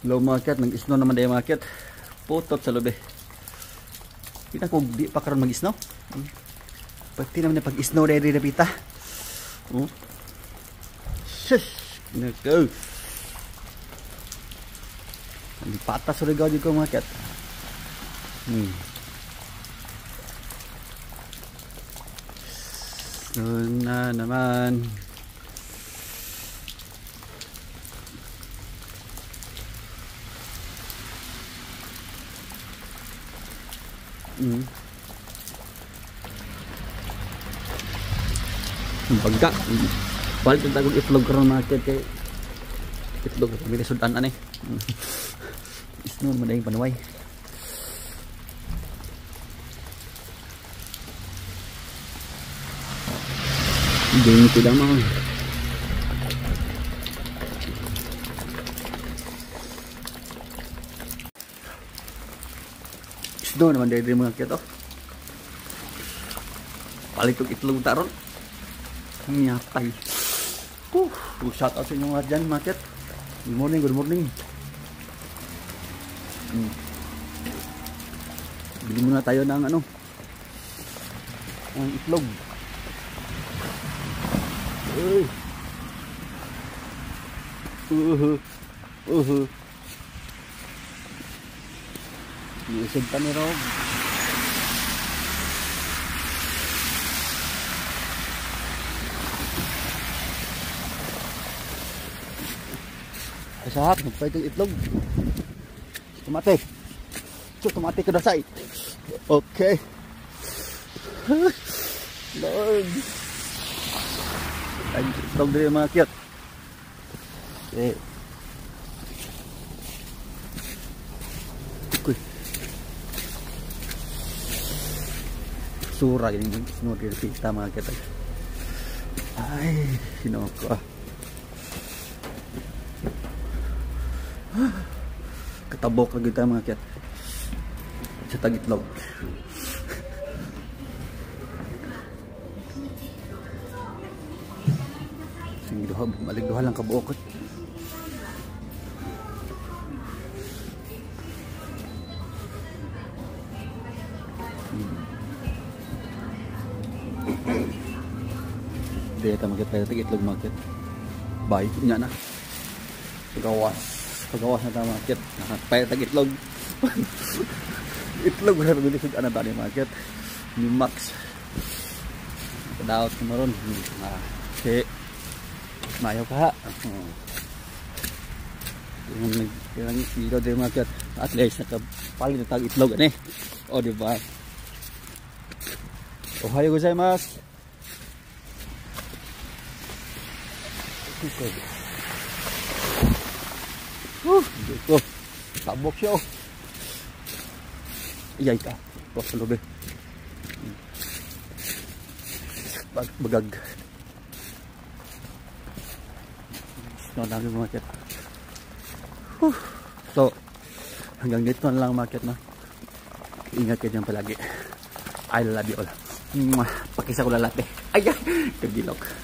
Low market, nag-snow naman dahil market. Putot sa lobe. Kita kung di pa karon mag-snow. Pati naman na pag-snow dahil na pita. Shush! Nako! Ang patas sa ligaw dito market. Snow na naman. Bagga balik ang tagong itlog karon market kay itlog may sudan ani isnon madayong panuway game sila mo isnon naman dahil mga kito balik ang itlog taron nyatay. Shout out sa inyo nga dyan, market. Good morning, good morning. Bili muna tayo ng ano, ang itlog. Iisig pa ni Rob. Sahat, magpay itong itlog. Tumate. Tumate ko dasay. Okay. Lord. Ay, itlog din mga kiyot. Okay. Okay. Sura yung sunod yung pista mga kiyot. Ay, sinok ko katabok lagi tayo mga kiyat sa tagitlog. Sige duha, balik duha lang kabuokot. Dito mga kiyat tagitlog mga kiyat. Bye, niya na pagawas na tayo market nakapay tag itlog itlog wala rin gulisod ano tali market ni Max padaot ko maron si mayo ka yung dito din market at least nakapalit na tag itlog ano o diba ohayo gozaimasu okay. Dito, tabok siya oh. Iyay ka, ito sa lobe. Bagag. Ito ang dami market. So, hanggang dito na lang market na. Ingat kayo dyan palagi. I love you all. Pakisa ko lalate. Ay, kagilok.